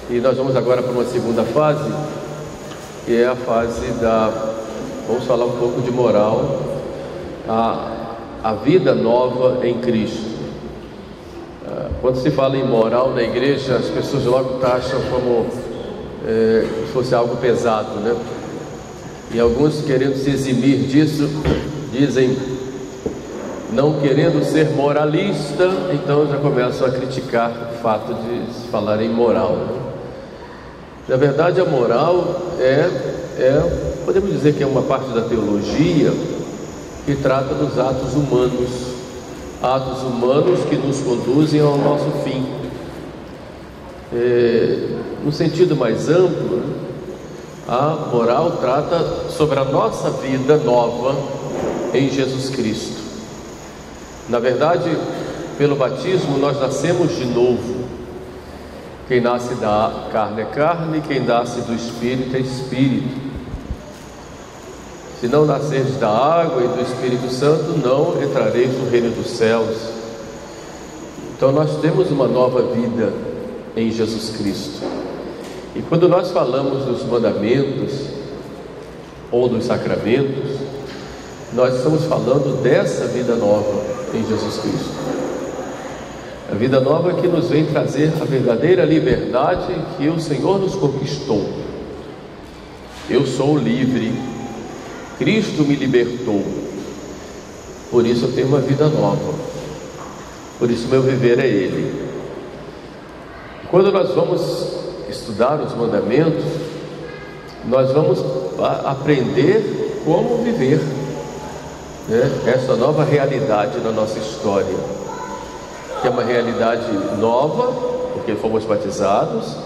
E nós vamos agora para uma segunda fase, que é a fase vamos falar um pouco de moral, a vida nova em Cristo. Quando se fala em moral na igreja, as pessoas logo taxam como se fosse algo pesado, né? E alguns, querendo se eximir disso, dizem, não querendo ser moralista, então já começam a criticar o fato de se falar em moral, né? Na verdade, a moral podemos dizer que é uma parte da teologia que trata dos atos humanos que nos conduzem ao nosso fim. No sentido mais amplo, né, a moral trata sobre a nossa vida nova em Jesus Cristo. Na verdade, pelo batismo nós nascemos de novo. Quem nasce da carne é carne, quem nasce do Espírito é Espírito. Se não nasceres da água e do Espírito Santo, não entrareis no reino dos céus. Então nós temos uma nova vida em Jesus Cristo. E quando nós falamos dos mandamentos ou dos sacramentos, nós estamos falando dessa vida nova em Jesus Cristo. A vida nova que nos vem trazer a verdadeira liberdade que o Senhor nos conquistou. Eu sou livre, Cristo me libertou, por isso eu tenho uma vida nova, por isso meu viver é Ele. Quando nós vamos estudar os mandamentos, nós vamos aprender como viver, né, essa nova realidade na nossa história, que é uma realidade nova, porque fomos batizados.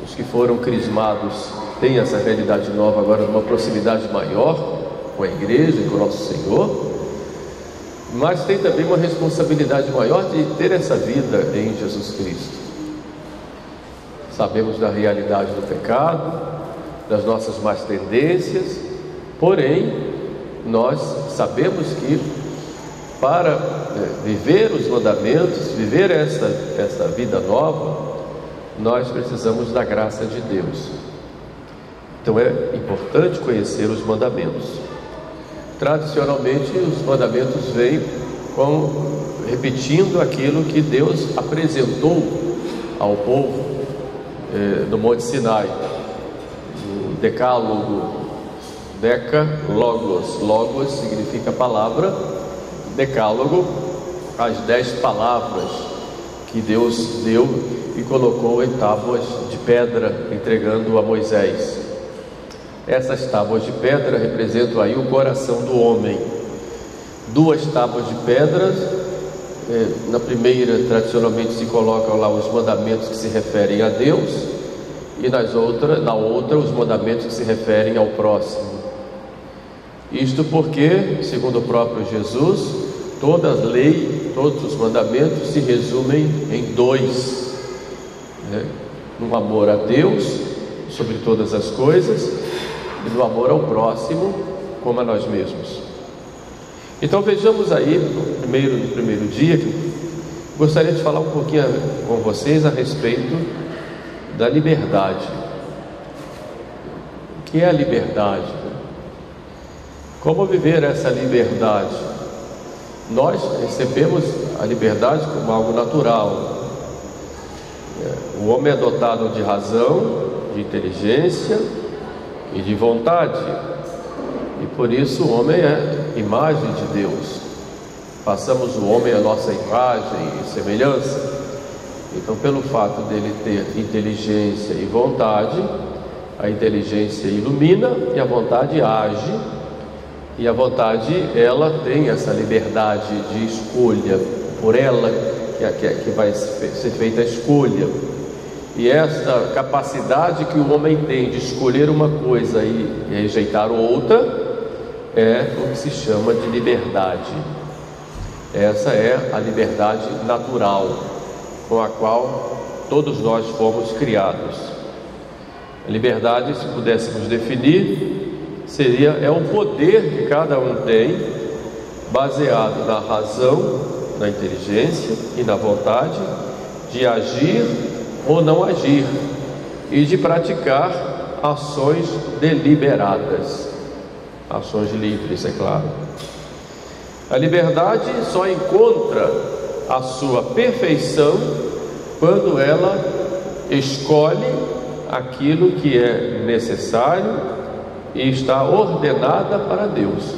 Os que foram crismados têm essa realidade nova agora, numa proximidade maior com a igreja e com o nosso Senhor, mas tem também uma responsabilidade maior de ter essa vida em Jesus Cristo. Sabemos da realidade do pecado, das nossas más tendências, porém nós sabemos que para viver os mandamentos, viver essa vida nova, nós precisamos da graça de Deus. Então é importante conhecer os mandamentos. Tradicionalmente os mandamentos vêm repetindo aquilo que Deus apresentou ao povo no Monte Sinai, no Decálogo. Logos significa palavra, Decálogo, as 10 palavras que Deus deu e colocou em tábuas de pedra, entregando a Moisés. Essas tábuas de pedra representam aí o coração do homem. 2 tábuas de pedra, na primeira tradicionalmente se colocam lá os mandamentos que se referem a Deus, e na outra os mandamentos que se referem ao próximo. Isto porque, segundo o próprio Jesus, toda a lei, todos os mandamentos se resumem em 2, né? No amor a Deus sobre todas as coisas e no amor ao próximo como a nós mesmos. Então vejamos aí no primeiro dia, que gostaria de falar um pouquinho com vocês a respeito da liberdade. O que é a liberdade? Como viver essa liberdade? Nós recebemos a liberdade como algo natural. O homem é dotado de razão, de inteligência e de vontade, e por isso o homem é imagem de Deus. Passamos o homem à nossa imagem e semelhança. Então, pelo fato dele ter inteligência e vontade, a inteligência ilumina e a vontade age. E a vontade, ela tem essa liberdade de escolha, por ela que vai ser feita a escolha. E essa capacidade que o homem tem de escolher uma coisa e rejeitar outra, é o que se chama de liberdade. Essa é a liberdade natural, com a qual todos nós fomos criados. A liberdade, se pudéssemos definir, é o poder que cada um tem, baseado na razão, na inteligência e na vontade, de agir ou não agir, e de praticar ações deliberadas, ações livres, é claro. A liberdade só encontra a sua perfeição quando ela escolhe aquilo que é necessário e está ordenada para Deus.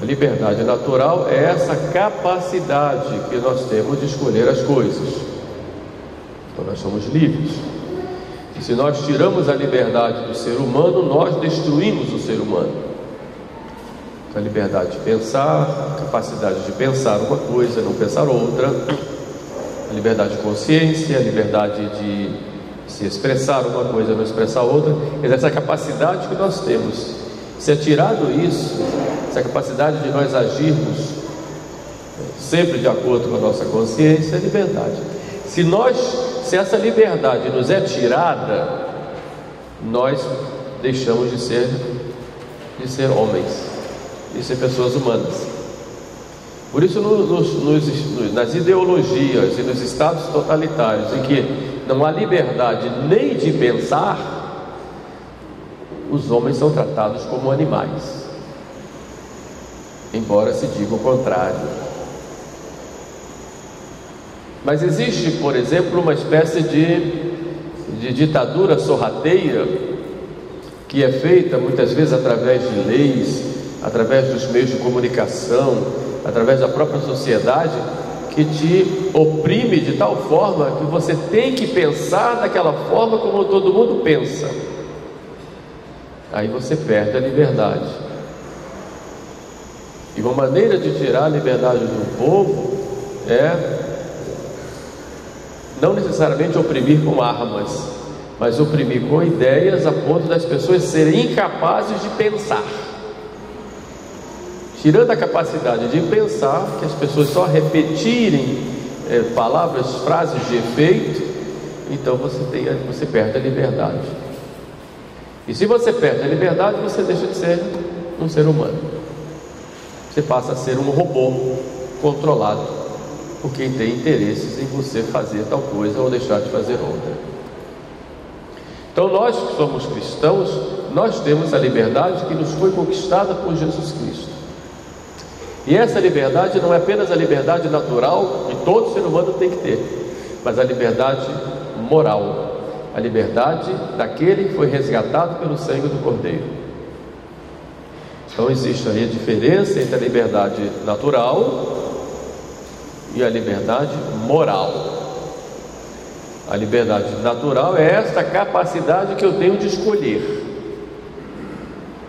A liberdade natural é essa capacidade que nós temos de escolher as coisas. Então nós somos livres. E se nós tiramos a liberdade do ser humano, nós destruímos o ser humano. A liberdade de pensar, a capacidade de pensar uma coisa, não pensar outra, a liberdade de consciência, a liberdade de se expressar uma coisa, não expressar outra. Essa capacidade que nós temos. Se é tirado isso, essa capacidade de nós agirmos sempre de acordo com a nossa consciência, é liberdade. Se essa liberdade nos é tirada, nós deixamos de ser homens, de ser pessoas humanas. Por isso nas ideologias e nos estados totalitários em que não há liberdade nem de pensar, os homens são tratados como animais, embora se diga o contrário. Mas existe, por exemplo, uma espécie de ditadura sorrateira que é feita muitas vezes através de leis, através dos meios de comunicação, através da própria sociedade, que te oprime de tal forma que você tem que pensar daquela forma como todo mundo pensa. Aí você perde a liberdade. E uma maneira de tirar a liberdade de um povo é não necessariamente oprimir com armas, mas oprimir com ideias a ponto das pessoas serem incapazes de pensar. Tirando a capacidade de pensar, que as pessoas só repetirem palavras, frases de efeito, então você perde a liberdade. E se você perde a liberdade, você deixa de ser um ser humano. Você passa a ser um robô controlado por quem tem interesses em você fazer tal coisa ou deixar de fazer outra. Então nós que somos cristãos, nós temos a liberdade que nos foi conquistada por Jesus Cristo. E essa liberdade não é apenas a liberdade natural que todo ser humano tem que ter, mas a liberdade moral, a liberdade daquele que foi resgatado pelo sangue do Cordeiro. Então existe aí a diferença entre a liberdade natural e a liberdade moral. A liberdade natural é esta capacidade que eu tenho de escolher.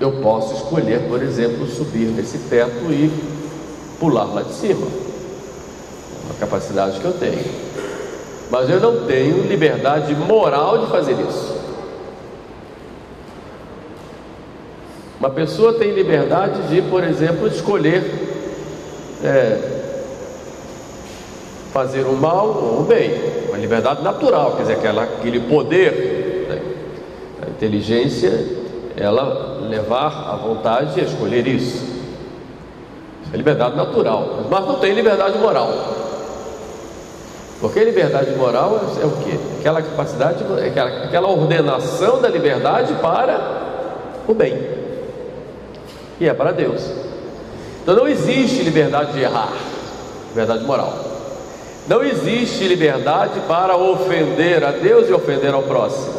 Eu posso escolher, por exemplo, subir nesse teto e pular lá de cima. É uma capacidade que eu tenho. Mas eu não tenho liberdade moral de fazer isso. Uma pessoa tem liberdade de, por exemplo, escolher fazer o mal ou o bem. Uma liberdade natural, quer dizer, aquele poder, né? A inteligência, ela levar a vontade a escolher isso. Isso é liberdade natural, mas não tem liberdade moral. Porque liberdade moral é o quê? Aquela capacidade, aquela ordenação da liberdade para o bem, e é para Deus. Então não existe liberdade de errar, liberdade moral. Não existe liberdade para ofender a Deus e ofender ao próximo.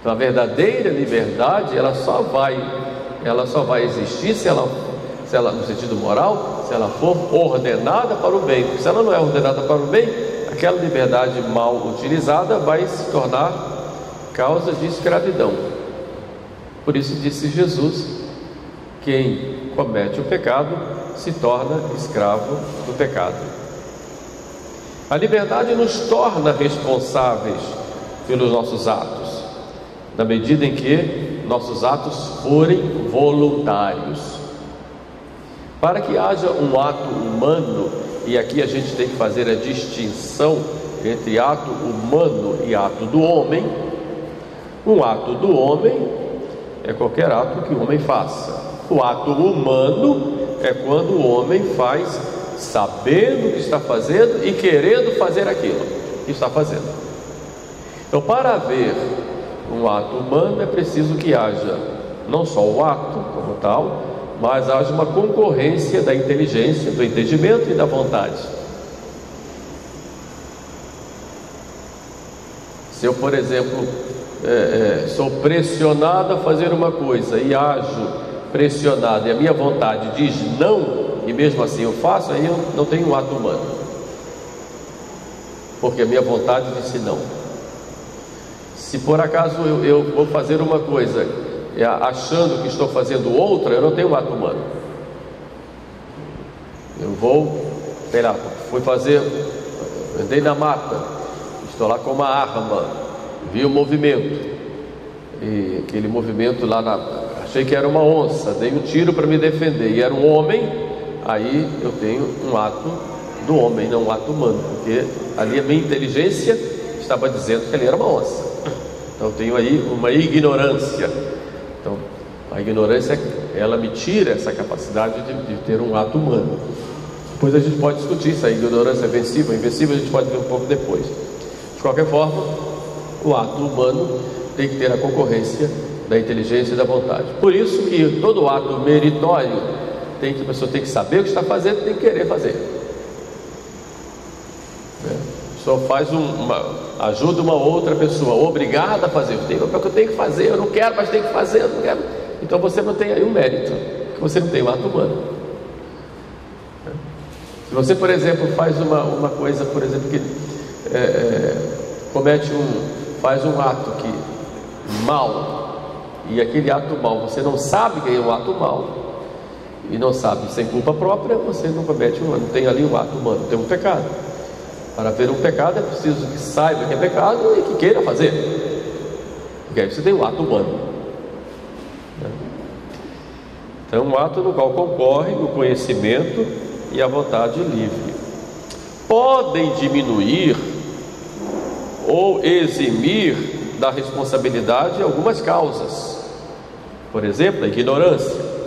Então a verdadeira liberdade, ela só vai existir se ela no sentido moral, se ela for ordenada para o bem. Porque se ela não é ordenada para o bem, aquela liberdade mal utilizada vai se tornar causa de escravidão. Por isso disse Jesus: quem comete o pecado se torna escravo do pecado. A liberdade nos torna responsáveis pelos nossos atos, na medida em que nossos atos forem voluntários. Para que haja um ato humano, e aqui a gente tem que fazer a distinção entre ato humano e ato do homem. Um ato do homem é qualquer ato que o homem faça. O ato humano é quando o homem faz sabendo o que está fazendo e querendo fazer aquilo que está fazendo. Então, para haver um ato humano, é preciso que haja não só o ato como tal, mas haja uma concorrência da inteligência, do entendimento e da vontade. Se eu, por exemplo, sou pressionado a fazer uma coisa e ajo pressionado e a minha vontade diz não, e mesmo assim eu faço, aí eu não tenho um ato humano, porque a minha vontade disse não. Se por acaso eu vou fazer uma coisa achando que estou fazendo outra, eu não tenho um ato humano. Eu vou, sei lá, andei na mata, estou lá com uma arma, vi o movimento, e aquele movimento lá achei que era uma onça, dei um tiro para me defender, e era um homem, aí eu tenho um ato do homem, não um ato humano, porque ali a minha inteligência estava dizendo que ali era uma onça. Então eu tenho aí uma ignorância. Então a ignorância, ela me tira essa capacidade de ter um ato humano. Depois a gente pode discutir se a ignorância é vencível ou invencível, a gente pode ver um pouco depois. De qualquer forma, o ato humano tem que ter a concorrência da inteligência e da vontade. Por isso que todo ato meritório a pessoa tem que saber o que está fazendo e tem que querer fazer. A pessoa ajuda uma outra pessoa, obrigada a fazer. O que eu tenho que fazer, eu não quero, mas tenho que fazer, eu não quero. Então você não tem aí um mérito, porque você não tem um ato humano. Se você, por exemplo, faz uma coisa, por exemplo, que faz um ato mal, e aquele ato mal, você não sabe que é um ato mal, e não sabe sem culpa própria, você não comete não tem ali um ato humano, tem um pecado. Para haver um pecado é preciso que saiba que é pecado e que queira fazer, porque aí você tem um ato humano. Então, um ato no qual concorre o conhecimento e a vontade livre. Podem diminuir ou eximir da responsabilidade algumas causas. Por exemplo, a ignorância.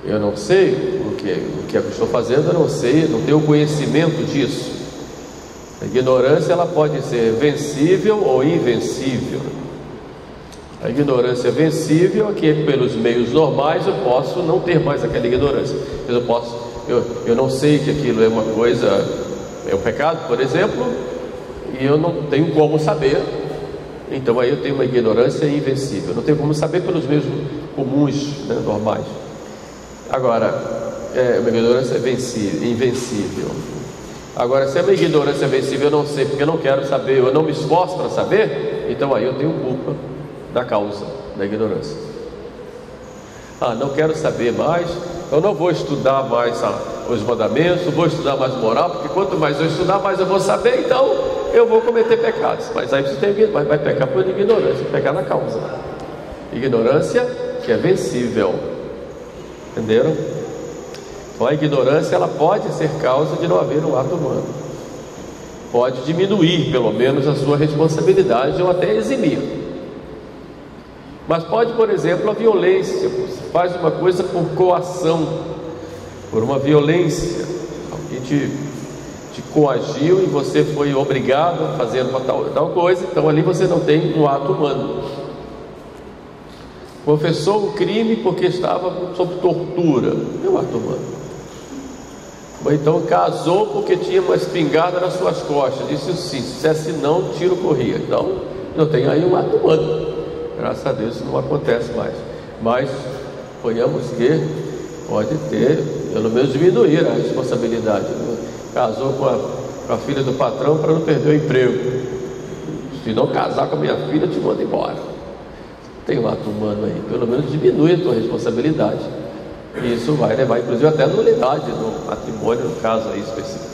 Eu não sei o que eu estou fazendo, eu não sei, não tenho conhecimento disso. A ignorância, ela pode ser vencível ou invencível. A ignorância vencível é que pelos meios normais eu posso não ter mais aquela ignorância. Eu não sei que aquilo é uma coisa, é um pecado, por exemplo, e eu não tenho como saber. Então aí eu tenho uma ignorância invencível. Eu não tenho como saber pelos meios comuns, normais. Agora, uma ignorância invencível. Agora, se é uma ignorância vencível, eu não sei porque eu não quero saber, eu não me esforço para saber, então aí eu tenho culpa da causa da ignorância. Não quero saber mais, eu não vou estudar mais os mandamentos, vou estudar mais moral, porque quanto mais eu estudar, mais eu vou saber, então eu vou cometer pecados. Mas aí você vai pecar por ignorância, pecar na causa. Ignorância que é vencível. Entenderam? Então a ignorância, ela pode ser causa de não haver um ato humano. Pode diminuir pelo menos a sua responsabilidade ou até eximir. Mas pode, por exemplo, a violência. Você faz uma coisa por coação, por uma violência. Alguém te coagiu e você foi obrigado a fazer uma tal coisa. Então ali você não tem um ato humano. Confessou o crime porque estava sob tortura, é um ato humano. Ou então casou porque tinha uma espingarda nas suas costas, disse sim, se dissesse não, o tiro corria. Então não tem aí um ato humano. Graças a Deus isso não acontece mais. Mas ponhamos que pode ter, pelo menos diminuir a responsabilidade. Casou com a filha do patrão para não perder o emprego. Se não casar com a minha filha, eu te mando embora. Tem um ato humano aí, pelo menos diminui a tua responsabilidade. E isso vai levar, inclusive, até a nulidade no matrimônio, no caso aí específico.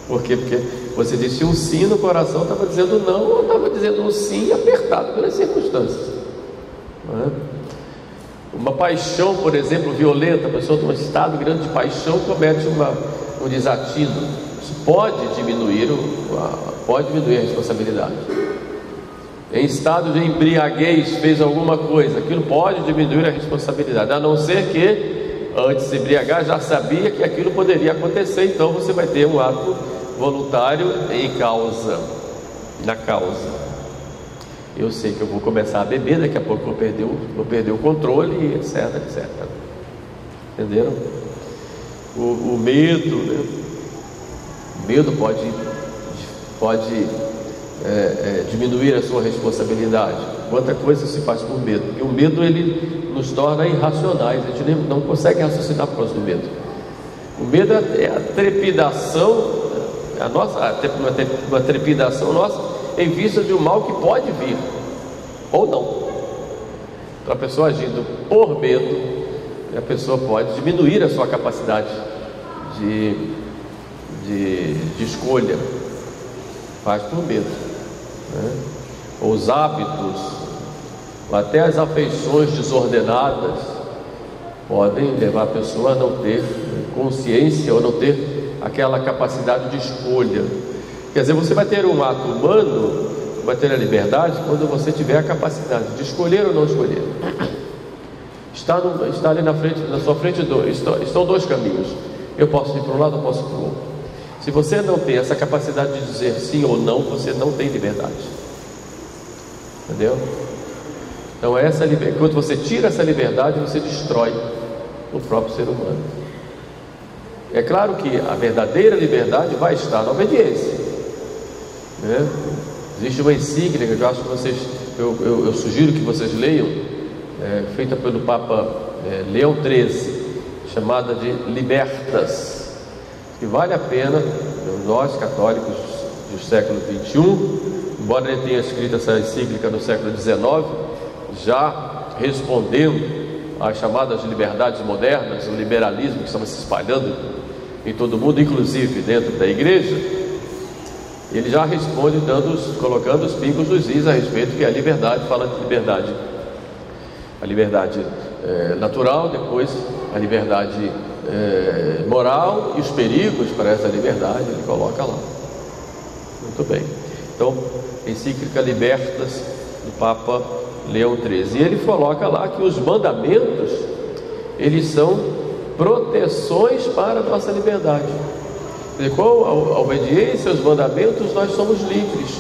Por quê? Porque você disse um sim no coração, estava dizendo não, ou estava dizendo um sim apertado pelas circunstâncias. Não é? Uma paixão, por exemplo, violenta, a pessoa tem um estado grande de paixão, comete um desatino. Isso pode diminuir a responsabilidade. Em estado de embriaguez fez alguma coisa, aquilo pode diminuir a responsabilidade, a não ser que antes de se embriagar já sabia que aquilo poderia acontecer, então você vai ter um ato voluntário em causa. na causa. Eu sei que eu vou começar a beber, daqui a pouco vou perder o controle, e etc, etc. Entenderam? O medo, né? O medo pode diminuir a sua responsabilidade. Quanta coisa se faz por medo. E o medo, ele nos torna irracionais. A gente não consegue raciocinar por causa do medo. O medo é a trepidação, uma trepidação nossa em vista de um mal que pode vir ou não. Então, a pessoa agindo por medo, a pessoa pode diminuir a sua capacidade de escolha. Faz por medo, né? Os hábitos, até as afeições desordenadas podem levar a pessoa a não ter consciência ou não ter aquela capacidade de escolha. Quer dizer, você vai ter um ato humano, vai ter a liberdade quando você tiver a capacidade de escolher ou não escolher. Está ali na sua frente estão dois caminhos. Eu posso ir para um lado, eu posso ir para o outro. Se você não tem essa capacidade de dizer sim ou não, você não tem liberdade. Entendeu? Então essa liberdade, quando você tira essa liberdade, você destrói o próprio ser humano. É claro que a verdadeira liberdade vai estar na obediência, né? Existe uma encíclica que eu acho que eu sugiro que vocês leiam, feita pelo Papa Leão XIII, chamada de Libertas, que vale a pena nós católicos do século XXI, embora ele tenha escrito essa encíclica no século XIX, já respondendo às chamadas liberdades modernas, o liberalismo que estava se espalhando em todo o mundo, inclusive dentro da igreja. Ele já responde colocando os pingos nos is a respeito que a liberdade, fala de liberdade, a liberdade natural, depois a liberdade moral e os perigos para essa liberdade, ele coloca lá. Muito bem. Então, encíclica Libertas do Papa Leão XIII, e ele coloca lá que os mandamentos, eles são proteções para a nossa liberdade. E com a obediência aos mandamentos, nós somos livres,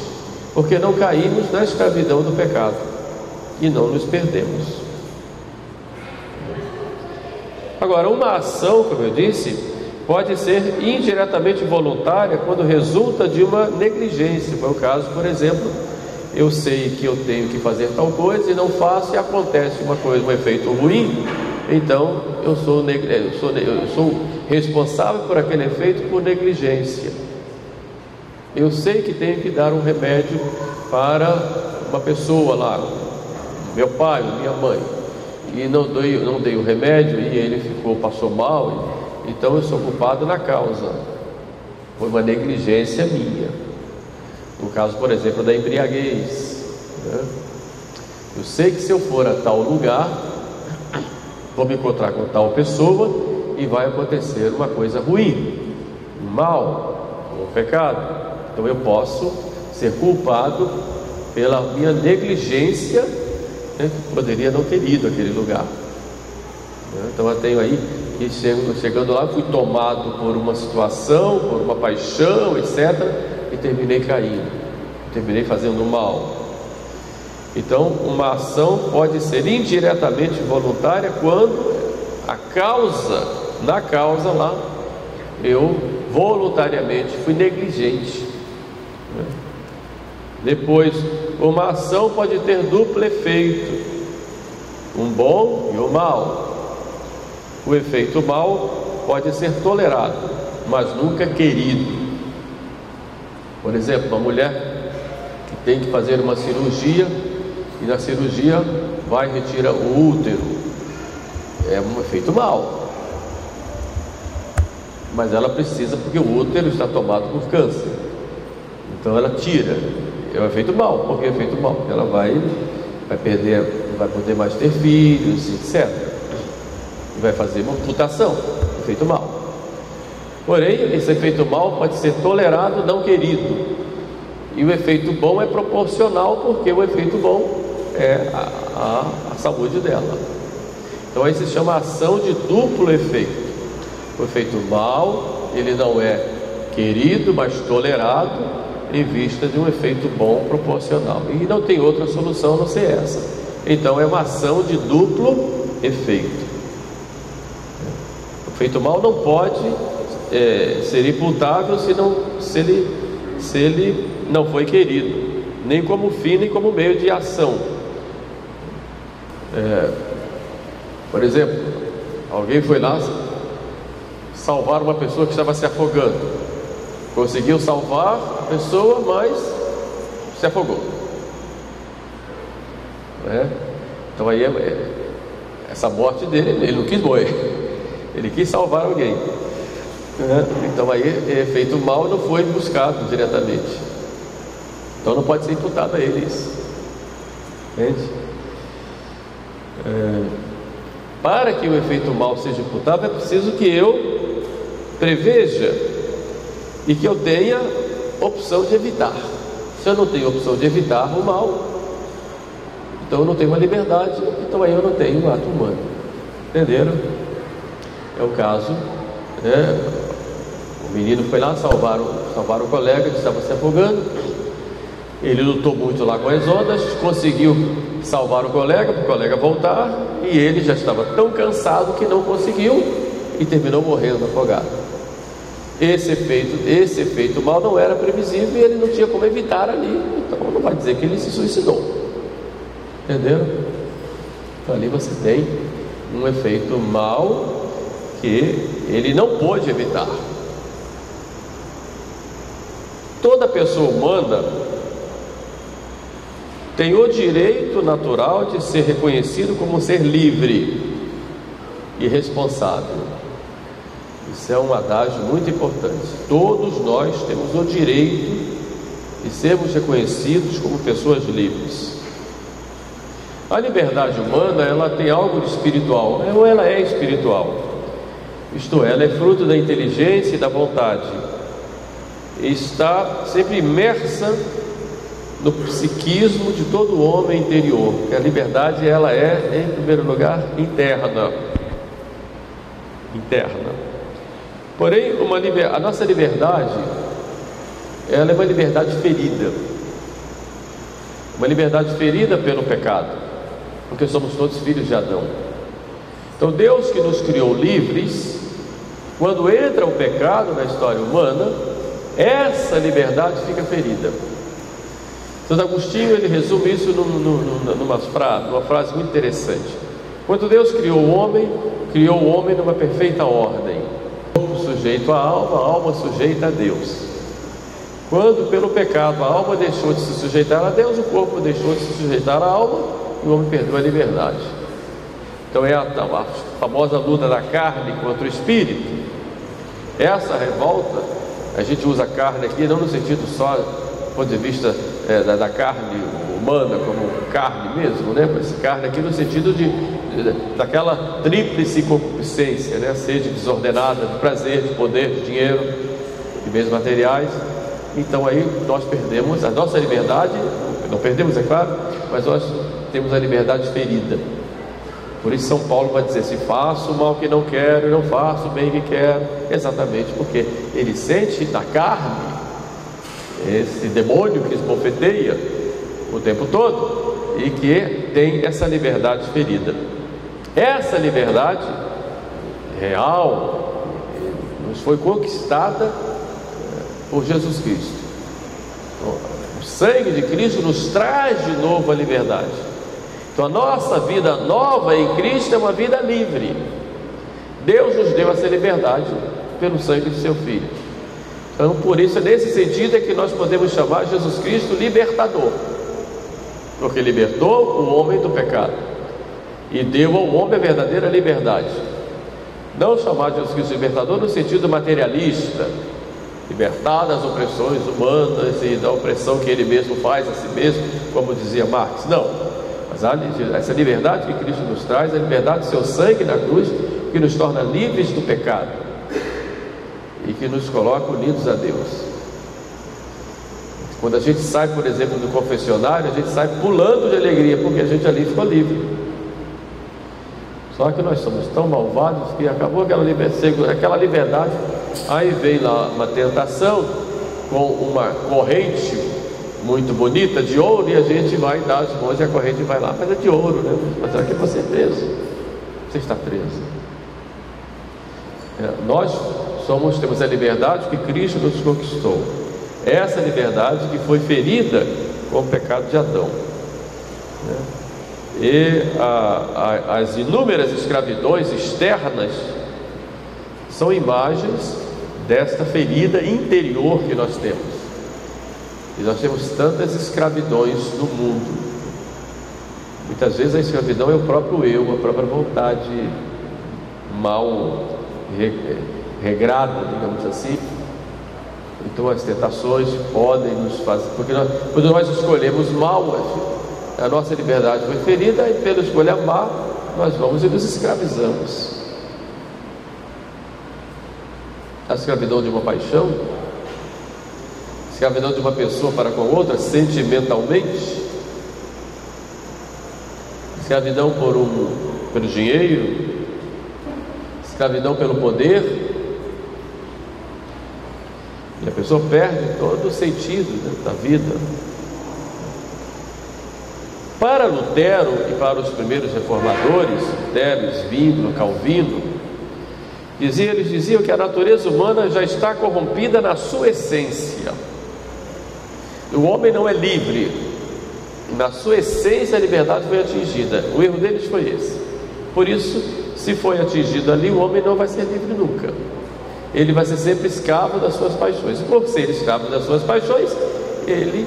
porque não caímos na escravidão do pecado e não nos perdemos. Agora, uma ação, como eu disse, pode ser indiretamente voluntária quando resulta de uma negligência. Foi o caso, por exemplo, eu sei que eu tenho que fazer tal coisa e não faço, e acontece um efeito ruim, então eu sou responsável por aquele efeito por negligência. Eu sei que tenho que dar um remédio para uma pessoa lá, meu pai, minha mãe, e não dei o remédio e ele passou mal, então eu sou culpado na causa. Foi uma negligência minha. No caso, por exemplo, da embriaguez, né? Eu sei que se eu for a tal lugar, vou me encontrar com tal pessoa e vai acontecer uma coisa ruim, um mal, um pecado. Então eu posso ser culpado pela minha negligência, né, que poderia não ter ido àquele lugar. Então eu tenho aí que chegando lá, fui tomado por uma situação, por uma paixão, etc., e terminei caindo, terminei fazendo mal. Então uma ação pode ser indiretamente voluntária quando na causa lá, eu voluntariamente fui negligente. Depois, uma ação pode ter duplo efeito, um bom e um mau. O efeito mau pode ser tolerado, mas nunca querido. Por exemplo, uma mulher que tem que fazer uma cirurgia e na cirurgia vai retirar o útero. É um efeito mau, mas ela precisa, porque o útero está tomado por câncer, então ela tira. É um efeito mau. Por que efeito mau? Porque ela vai perder, não vai poder mais ter filhos, etc. E vai fazer uma amputação. Efeito mau. Porém, esse efeito mau pode ser tolerado, não querido. E o efeito bom é proporcional, porque o efeito bom é a saúde dela. Então aí se chama ação de duplo efeito. O efeito mau, ele não é querido, mas tolerado. em vista de um efeito bom proporcional. E não tem outra solução a não ser essa. Então é uma ação de duplo efeito. O efeito mal não pode ser imputável se ele não foi querido, nem como fim, nem como meio de ação. Por exemplo, alguém foi lá salvar uma pessoa que estava se afogando. Conseguiu salvar a pessoa, mas se afogou. Então aí essa morte dele, ele não quis morrer, ele quis salvar alguém. Então aí efeito mal não foi buscado diretamente. Então não pode ser imputado a ele isso. Entende? Para que o efeito mal seja imputado, é preciso que eu preveja e que eu tenha opção de evitar. Se eu não tenho opção de evitar o mal, então eu não tenho uma liberdade, então aí eu não tenho um ato humano. Entenderam? É o caso, o menino foi lá salvar o colega que estava se afogando. Ele lutou muito lá com as ondas, conseguiu salvar o colega, para o colega voltar, e ele já estava tão cansado que não conseguiu e terminou morrendo afogado. Esse efeito mal não era previsível e ele não tinha como evitar ali, então não vai dizer que ele se suicidou. Entenderam? Então ali você tem um efeito mal que ele não pôde evitar. Toda pessoa humana tem o direito natural de ser reconhecido como um ser livre e responsável. Isso é um adágio muito importante. Todos nós temos o direito de sermos reconhecidos como pessoas livres. A liberdade humana, ela tem algo de espiritual, ou ela é espiritual. Isto é, ela é fruto da inteligência e da vontade. E está sempre imersa no psiquismo de todo homem interior. A liberdade, ela é, em primeiro lugar, interna. Porém, a nossa liberdade, ela é uma liberdade ferida. Uma liberdade ferida pelo pecado, porque somos todos filhos de Adão. Então Deus, que nos criou livres, quando entra o pecado na história humana, essa liberdade fica ferida. Santo Agostinho, ele resume isso numa frase muito interessante. Quando Deus criou o homem numa perfeita ordem. O corpo sujeito à alma, a alma sujeita a Deus. Quando pelo pecado a alma deixou de se sujeitar a Deus, o corpo deixou de se sujeitar à alma e o homem perdeu a liberdade. Então é a famosa luta da carne contra o espírito. Essa revolta, a gente usa carne aqui não no sentido só do ponto de vista da carne humana, como carne mesmo, mas carne aqui no sentido daquela tríplice concupiscência, sede desordenada, de prazer, de poder, de dinheiro, de bens materiais. Então aí nós perdemos a nossa liberdade, não perdemos, é claro, mas nós temos a liberdade ferida. Por isso São Paulo vai dizer: se faço o mal que não quero, não faço o bem que quero, exatamente porque ele sente na carne esse demônio que esbofeteia o tempo todo e que tem essa liberdade ferida. Essa liberdade real nos foi conquistada por Jesus Cristo. O sangue de Cristo nos traz de novo a liberdade. Então a nossa vida nova em Cristo é uma vida livre. Deus nos deu essa liberdade pelo sangue de seu Filho. Então por isso, nesse sentido, é que nós podemos chamar Jesus Cristo libertador, porque libertou o homem do pecado e deu ao homem a verdadeira liberdade. Não chamar Jesus Cristo libertador no sentido materialista, libertar das opressões humanas e da opressão que ele mesmo faz a si mesmo, como dizia Marx. Não, mas essa liberdade que Cristo nos traz, a liberdade do seu sangue na cruz, que nos torna livres do pecado e que nos coloca unidos a Deus. Quando a gente sai, por exemplo, do confessionário, a gente sai pulando de alegria, porque a gente ali ficou livre. Só que nós somos tão malvados que acabou aquela liberdade. Aí vem lá uma tentação com uma corrente muito bonita de ouro, e a gente vai dar as mãos e a corrente vai lá, mas é de ouro, né? Mas aqui você é preso, você está preso. Nós temos a liberdade que Cristo nos conquistou, essa liberdade que foi ferida com o pecado de Adão, né? E as inúmeras escravidões externas são imagens desta ferida interior que nós temos. E nós temos tantas escravidões no mundo. Muitas vezes a escravidão é o próprio eu, a própria vontade mal regrada, digamos assim. Então as tentações podem nos fazer, porque quando nós escolhemos mal, a nossa liberdade foi ferida, e pela escolha má nós vamos e nos escravizamos. A escravidão de uma paixão, a escravidão de uma pessoa para com outra sentimentalmente, escravidão pelo dinheiro, escravidão pelo poder, e a pessoa perde todo o sentido, né, da vida. Para Lutero e para os primeiros reformadores, Lutero, Zwinglio, Calvino, eles diziam que a natureza humana já está corrompida na sua essência. O homem não é livre. Na sua essência a liberdade foi atingida. O erro deles foi esse. Por isso, se foi atingido ali, o homem não vai ser livre nunca. Ele vai ser sempre escravo das suas paixões. Por ser escravo das suas paixões, ele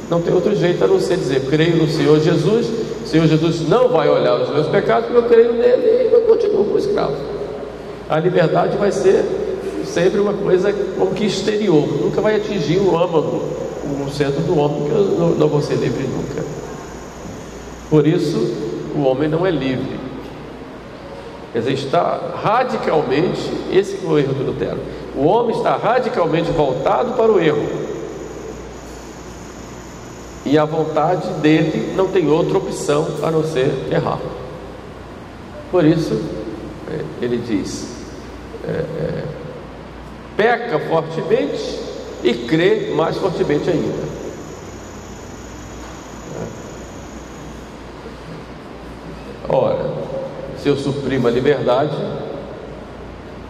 não tem outro jeito a não ser dizer: creio no Senhor Jesus. O Senhor Jesus não vai olhar os meus pecados, porque eu creio nele e eu continuo como escravo. A liberdade vai ser sempre uma coisa como que exterior, nunca vai atingir o âmago, o centro do homem, que eu não vou ser livre nunca. Por isso, o homem não é livre. Quer dizer, está radicalmente, esse foi o erro do Lutero, o homem está radicalmente voltado para o erro, e a vontade dele não tem outra opção a não ser errar. Por isso, ele diz: peca fortemente e crê mais fortemente ainda. Ora, se eu suprimo a liberdade,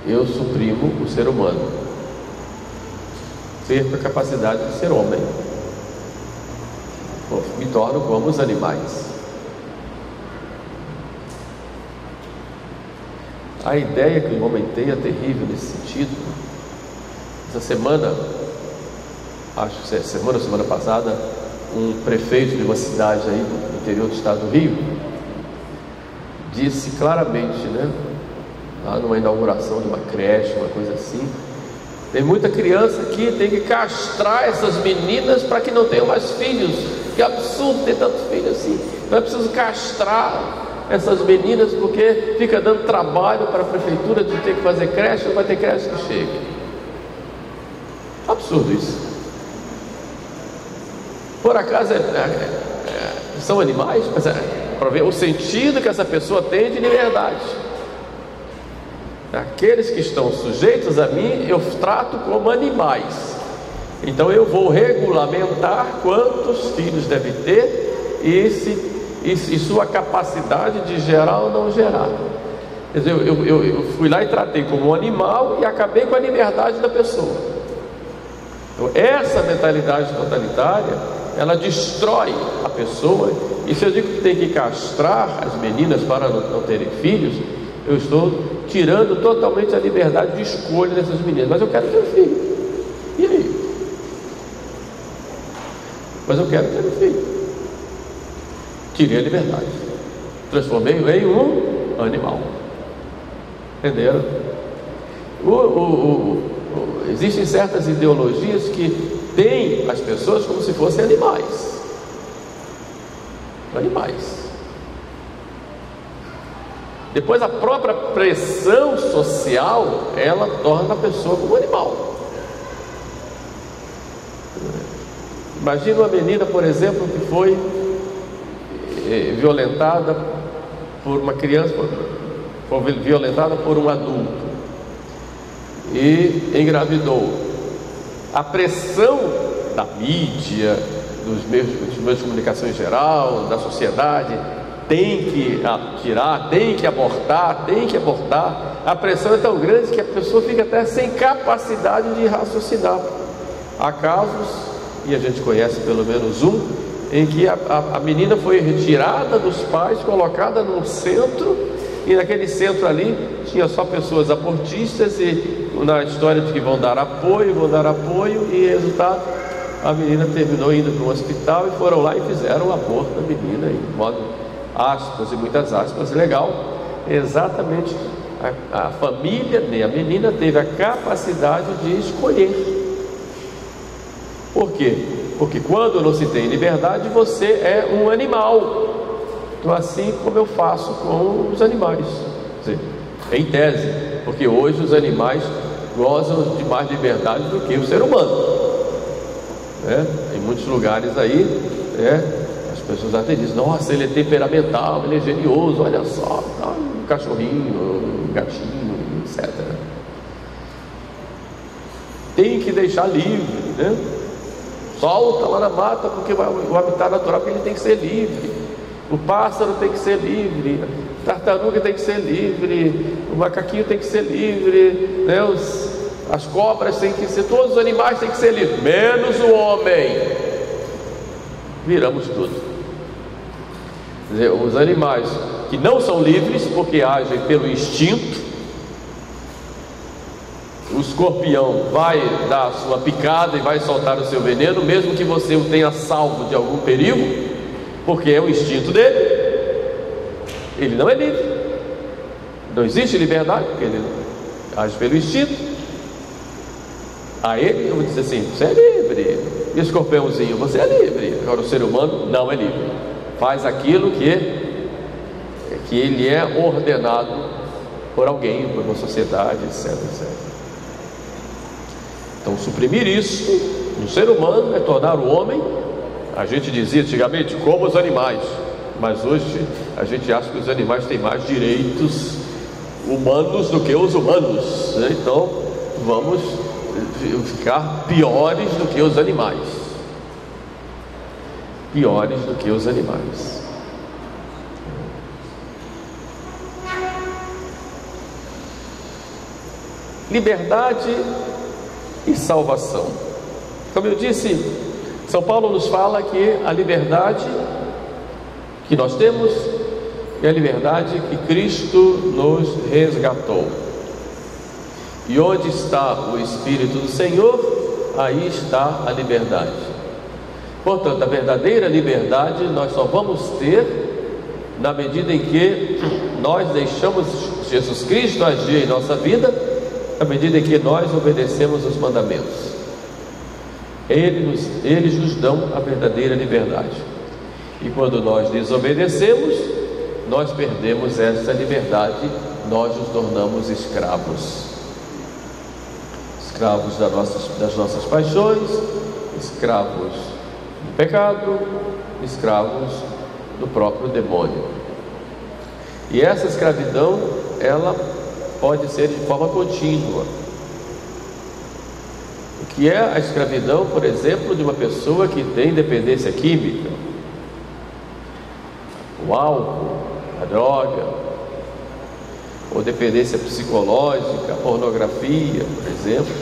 eu suprimo o ser humano, perco a capacidade de ser homem, me torno como os animais. A ideia que o homem tem é terrível nesse sentido. Essa semana, acho que semana passada, um prefeito de uma cidade aí no interior do estado do Rio disse claramente, né, lá numa inauguração de uma creche, uma coisa assim: tem muita criança que tem que castrar essas meninas para que não tenham mais filhos. Que absurdo ter tantos filhos assim. Não é preciso castrar essas meninas porque fica dando trabalho para a prefeitura de ter que fazer creche, não vai ter creche que chegue. Absurdo isso. Por acaso são animais? Mas para ver o sentido que essa pessoa tem de liberdade. Aqueles que estão sujeitos a mim, eu trato como animais. Então eu vou regulamentar quantos filhos deve ter e sua capacidade de gerar ou não gerar. Quer dizer, eu fui lá e tratei como um animal e acabei com a liberdade da pessoa. Então essa mentalidade totalitária, ela destrói a pessoa. E se eu digo que tem que castrar as meninas para não terem filhos, eu estou tirando totalmente a liberdade de escolha dessas meninas. Mas eu quero ter um filho. E aí? Mas eu quero ter um filho. Tirei a liberdade, transformei em um animal. Entenderam? Existem certas ideologias que têm as pessoas como se fossem animais. Animais. Depois a própria pressão social, ela torna a pessoa como animal. Imagina uma menina, por exemplo, que foi violentada por uma criança, foi violentada por um adulto e engravidou. A pressão da mídia, dos meios de comunicação em geral, da sociedade, tem que tirar, tem que abortar. A pressão é tão grande que a pessoa fica até sem capacidade de raciocinar. Há casos, e a gente conhece pelo menos um, em que a menina foi retirada dos pais, colocada num centro, e naquele centro ali tinha só pessoas abortistas, e na história de que vão dar apoio, e resultado, a menina terminou indo para um hospital, e foram lá e fizeram o aborto da menina, em modo, aspas e muitas aspas, legal. Exatamente, a família, nem a menina teve a capacidade de escolher. Por quê? Porque quando não se tem liberdade, você é um animal. Então, assim como eu faço com os animais, quer dizer, em tese, porque hoje os animais gozam de mais liberdade do que o ser humano, né? Em muitos lugares aí, as pessoas até dizem: nossa, ele é temperamental, ele é genioso, olha só, um cachorrinho, um gatinho, etc. Tem que deixar livre, né? Solta lá na mata, porque o habitat natural, porque ele tem que ser livre. O pássaro tem que ser livre, a tartaruga tem que ser livre, o macaquinho tem que ser livre, né? As cobras têm que ser, todos os animais têm que ser livres, menos o homem. Viramos tudo. Quer dizer, os animais que não são livres porque agem pelo instinto. O escorpião vai dar a sua picada e vai soltar o seu veneno, mesmo que você o tenha salvo de algum perigo, porque é o instinto dele. Ele não é livre. Não existe liberdade, porque ele age pelo instinto. A ele eu vou dizer assim: você é livre. E o escorpiãozinho, você é livre. Agora o ser humano não é livre. Faz aquilo que ele é ordenado por alguém, por uma sociedade, etc, etc. Então, suprimir isso no ser humano é tornar o homem, a gente dizia antigamente, como os animais, mas hoje a gente acha que os animais têm mais direitos humanos do que os humanos, né? Então vamos ficar piores do que os animais, piores do que os animais. Liberdade e salvação. Como eu disse, São Paulo nos fala que a liberdade que nós temos é a liberdade que Cristo nos resgatou. E onde está o Espírito do Senhor, aí está a liberdade. Portanto, a verdadeira liberdade nós só vamos ter na medida em que nós deixamos Jesus Cristo agir em nossa vida, à medida em que nós obedecemos os mandamentos. Eles nos dão a verdadeira liberdade. E quando nós desobedecemos, nós perdemos essa liberdade, nós nos tornamos escravos. Escravos das nossas paixões, escravos do pecado, escravos do próprio demônio. E essa escravidão, ela pode ser de forma contínua. O que é a escravidão, por exemplo, de uma pessoa que tem dependência química, o álcool, a droga, ou dependência psicológica, a pornografia, por exemplo,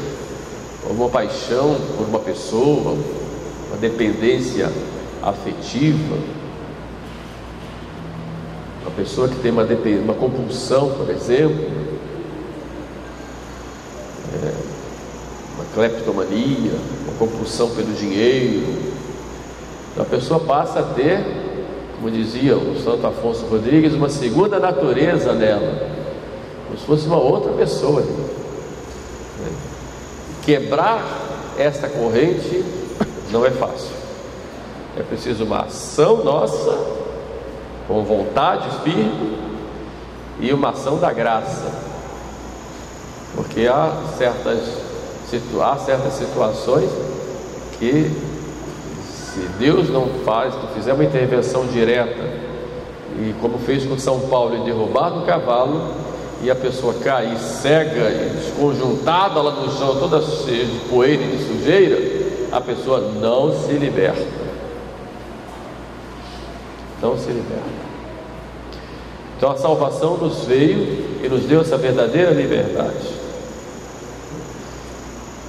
ou uma paixão por uma pessoa, uma dependência afetiva, uma pessoa que tem uma compulsão, por exemplo, uma cleptomania, uma compulsão pelo dinheiro. Então a pessoa passa a ter, como dizia o Santo Afonso Rodrigues, uma segunda natureza nela, como se fosse uma outra pessoa. Quebrar esta corrente não é fácil. É preciso uma ação nossa, com vontade firme, e uma ação da graça, porque há certas situações que, se Deus não fizer uma intervenção direta, e como fez com São Paulo, em derrubar do cavalo, e a pessoa cai cega e desconjuntada lá no chão, toda cheia de poeira e de sujeira, a pessoa não se liberta. Não se liberta. Então a salvação nos veio e nos deu essa verdadeira liberdade.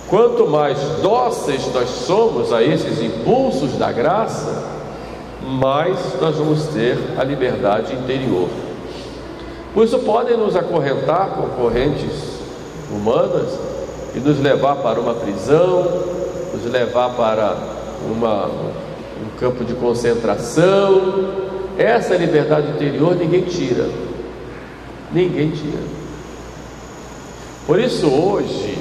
Quanto mais dóceis nós somos a esses impulsos da graça, mais nós vamos ter a liberdade interior. Por isso podem nos acorrentar com correntes humanas e nos levar para uma prisão, nos levar para um campo de concentração. Essa liberdade interior ninguém tira. Ninguém tira. Por isso hoje,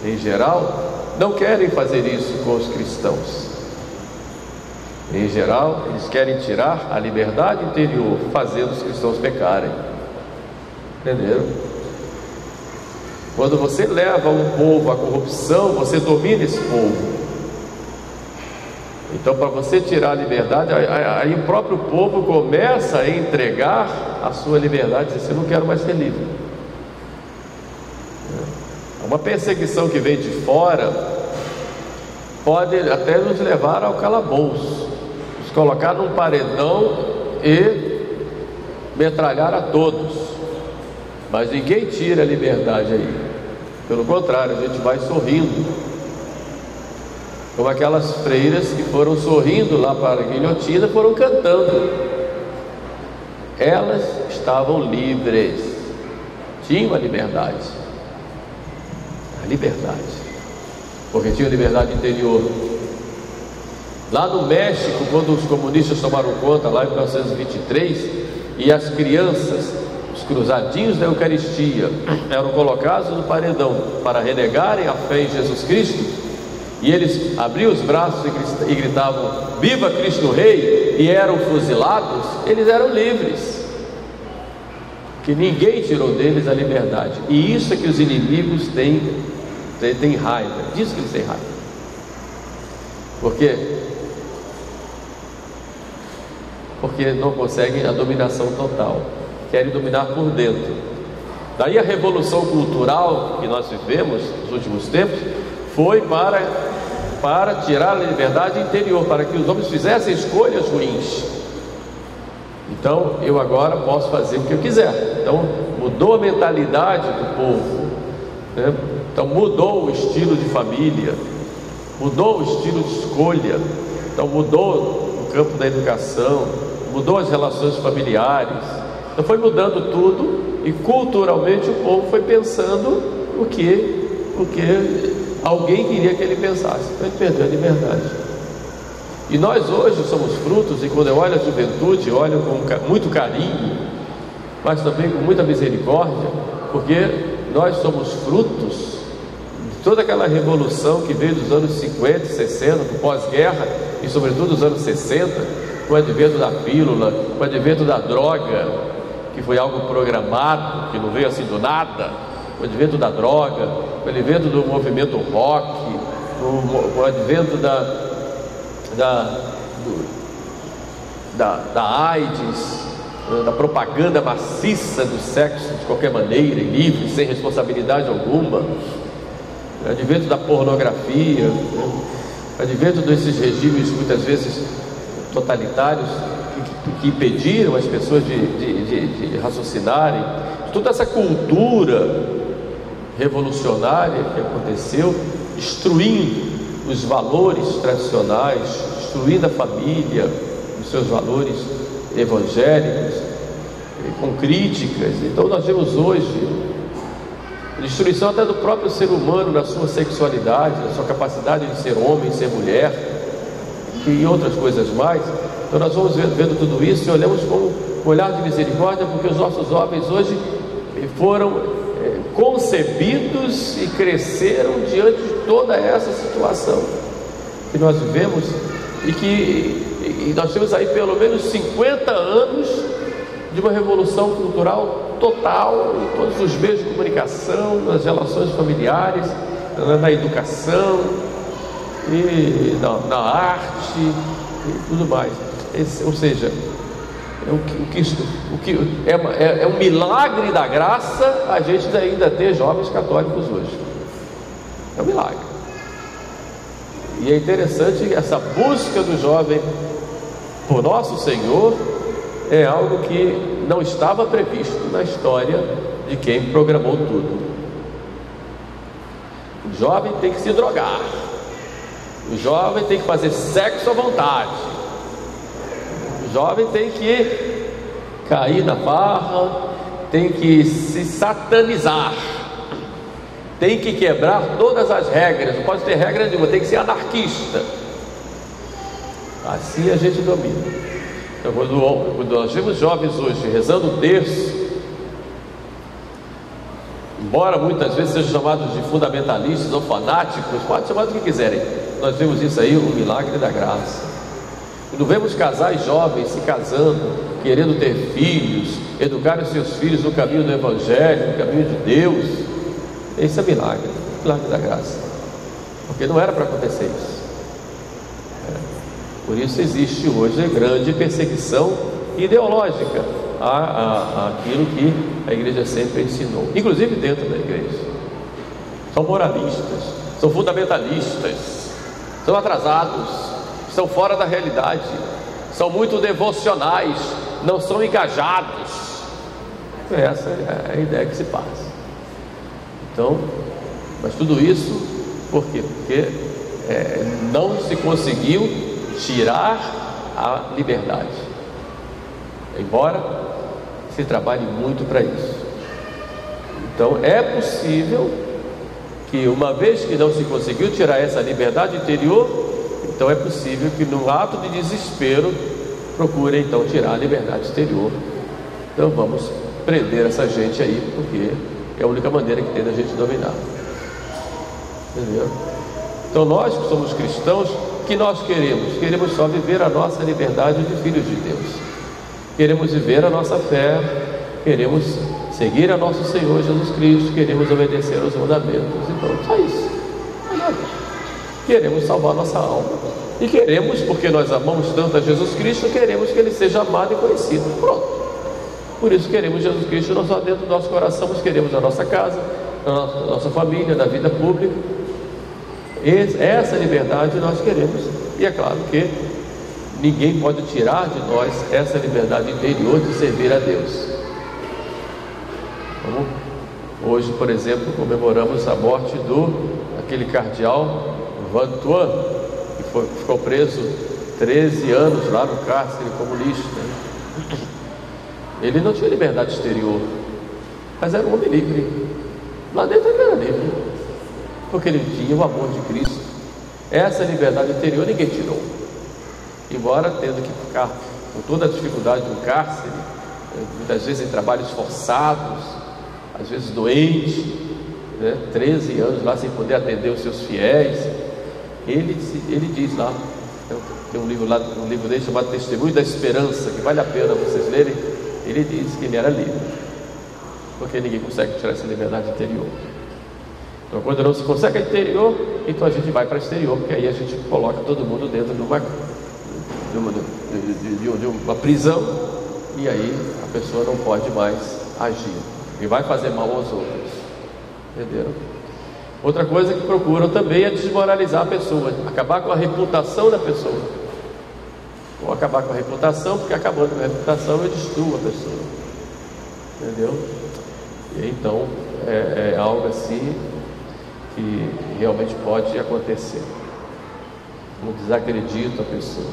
em geral, não querem fazer isso com os cristãos. Em geral, eles querem tirar a liberdade interior, fazendo os cristãos pecarem. Entenderam? Quando você leva um povo à corrupção, você domina esse povo. Então, para você tirar a liberdade, aí o próprio povo começa a entregar a sua liberdade, diz assim: eu não quero mais ser livre. Uma perseguição que vem de fora pode até nos levar ao calabouço, nos colocar num paredão e metralhar a todos. Mas ninguém tira a liberdade aí. Pelo contrário, a gente vai sorrindo, como aquelas freiras que foram sorrindo lá para a guilhotina, foram cantando. Elas estavam livres, tinham a liberdade. A liberdade, porque tinha liberdade interior. Lá no México, quando os comunistas tomaram conta, lá em 1923, e as crianças, os cruzadinhos da Eucaristia, eram colocados no paredão para renegarem a fé em Jesus Cristo, e eles abriam os braços e gritavam: viva Cristo Rei, e eram fuzilados, eles eram livres, que ninguém tirou deles a liberdade. E isso é que os inimigos têm raiva, disso que eles têm raiva. Por quê? Porque não conseguem a dominação total, querem dominar por dentro. Daí a revolução cultural que nós vivemos nos últimos tempos foi para tirar a liberdade interior, para que os homens fizessem escolhas ruins. Então eu agora posso fazer o que eu quiser. Então mudou a mentalidade do povo, né? Então mudou o estilo de família, mudou o estilo de escolha. Então mudou o campo da educação, mudou as relações familiares. Então foi mudando tudo, e culturalmente o povo foi pensando o que alguém queria que ele pensasse. Então ele perdeu a liberdade. E nós hoje somos frutos, e quando eu olho a juventude, olho com muito carinho, mas também com muita misericórdia, porque nós somos frutos de toda aquela revolução que veio dos anos 50, 60, do pós-guerra, e sobretudo dos anos 60, com o advento da pílula, com o advento da droga, que foi algo programado, que não veio assim do nada, com o advento da droga, com o advento do movimento rock, com o advento da AIDS, da propaganda maciça do sexo de qualquer maneira, livre, sem responsabilidade alguma, advento da pornografia, advento desses regimes muitas vezes totalitários que impediram as pessoas de raciocinarem. Toda essa cultura revolucionária que aconteceu, destruindo os valores tradicionais, destruindo a família, os seus valores evangélicos, com críticas. Então nós vemos hoje destruição até do próprio ser humano, na sua sexualidade, na sua capacidade de ser homem, ser mulher, e outras coisas mais. Então nós vamos vendo tudo isso e olhamos com um olhar de misericórdia, porque os nossos jovens hoje foram concebidos e cresceram diante de toda essa situação que nós vivemos, e nós temos aí pelo menos 50 anos de uma revolução cultural total em todos os meios de comunicação, nas relações familiares, na educação e na arte e tudo mais. Ou seja, É um milagre da graça a gente ainda ter jovens católicos hoje. É um milagre. E é interessante essa busca do jovem por nosso Senhor, é algo que não estava previsto na história de quem programou tudo. O jovem tem que se drogar, o jovem tem que fazer sexo à vontade, o jovem tem que cair na farra, tem que se satanizar, tem que quebrar todas as regras, não pode ter regra nenhuma, tem que ser anarquista. Assim a gente domina. Então, quando nós vemos jovens hoje rezando o terço, embora muitas vezes sejam chamados de fundamentalistas ou fanáticos, pode chamar do que quiserem, nós vemos isso aí, um milagre da graça. Quando vemos casais jovens se casando, querendo ter filhos, educar os seus filhos no caminho do Evangelho, no caminho de Deus, esse é milagre da graça, porque não era para acontecer isso. Por isso existe hoje grande perseguição ideológica àquilo que a igreja sempre ensinou, inclusive dentro da igreja. São moralistas, são fundamentalistas, são atrasados, estão fora da realidade, são muito devocionais, não são engajados. Essa é a ideia que se passa. Então, mas tudo isso por quê? Porque não se conseguiu tirar a liberdade, embora se trabalhe muito para isso. Então é possível que, uma vez que não se conseguiu tirar essa liberdade interior, então é possível que, num ato de desespero, procure então tirar a liberdade exterior. Então vamos prender essa gente aí, porque é a única maneira que tem da gente dominar. Entendeu? Então nós que somos cristãos, o que nós queremos? Queremos só viver a nossa liberdade de filhos de Deus. Queremos viver a nossa fé, queremos seguir a nosso Senhor Jesus Cristo, queremos obedecer aos mandamentos. Então, só isso. Não é nada. Queremos salvar nossa alma. E queremos, porque nós amamos tanto a Jesus Cristo, queremos que Ele seja amado e conhecido. Pronto. Por isso queremos Jesus Cristo não só dentro do nosso coração, mas queremos na nossa casa, na nossa família, na vida pública. Essa liberdade nós queremos, e é claro que ninguém pode tirar de nós essa liberdade interior de servir a Deus. Como hoje, por exemplo, comemoramos a morte daquele cardeal Van Thuan, que ficou preso 13 anos lá no cárcere comunista. Ele não tinha liberdade exterior, mas era um homem livre. Lá dentro ele era livre, porque ele tinha o amor de Cristo. Essa liberdade interior ninguém tirou, embora tendo que ficar com toda a dificuldade do cárcere, muitas vezes em trabalhos forçados, às vezes doente, 13 anos lá sem poder atender os seus fiéis. Ele diz lá, tem um livro lá, um livro dele chamado Testemunho da Esperança, que vale a pena vocês lerem. Ele diz que ele era livre, porque ninguém consegue tirar essa liberdade interior. Então, quando não se consegue a interior, então a gente vai para o exterior, porque aí a gente coloca todo mundo dentro de uma prisão, e aí a pessoa não pode mais agir e vai fazer mal aos outros. Entenderam? Outra coisa que procuram também é desmoralizar a pessoa, acabar com a reputação da pessoa. Ou acabar com a reputação, porque acabando com a reputação eu destruo a pessoa. Entendeu? E então é algo assim que realmente pode acontecer. Não desacredito a pessoa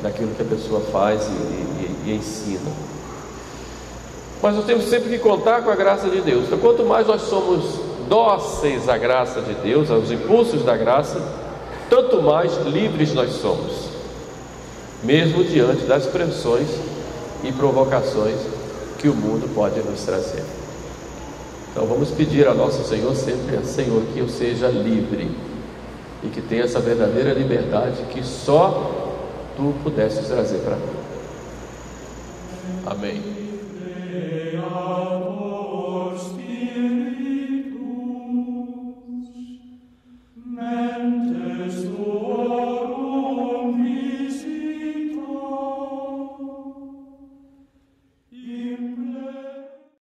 daquilo que a pessoa faz e ensina. Mas nós temos sempre que contar com a graça de Deus. Então, quanto mais nós somos dóceis à graça de Deus, aos impulsos da graça, tanto mais livres nós somos, mesmo diante das pressões e provocações que o mundo pode nos trazer. Então vamos pedir a nosso Senhor sempre, Senhor, que eu seja livre e que tenha essa verdadeira liberdade que só Tu pudesses trazer para mim. Amém.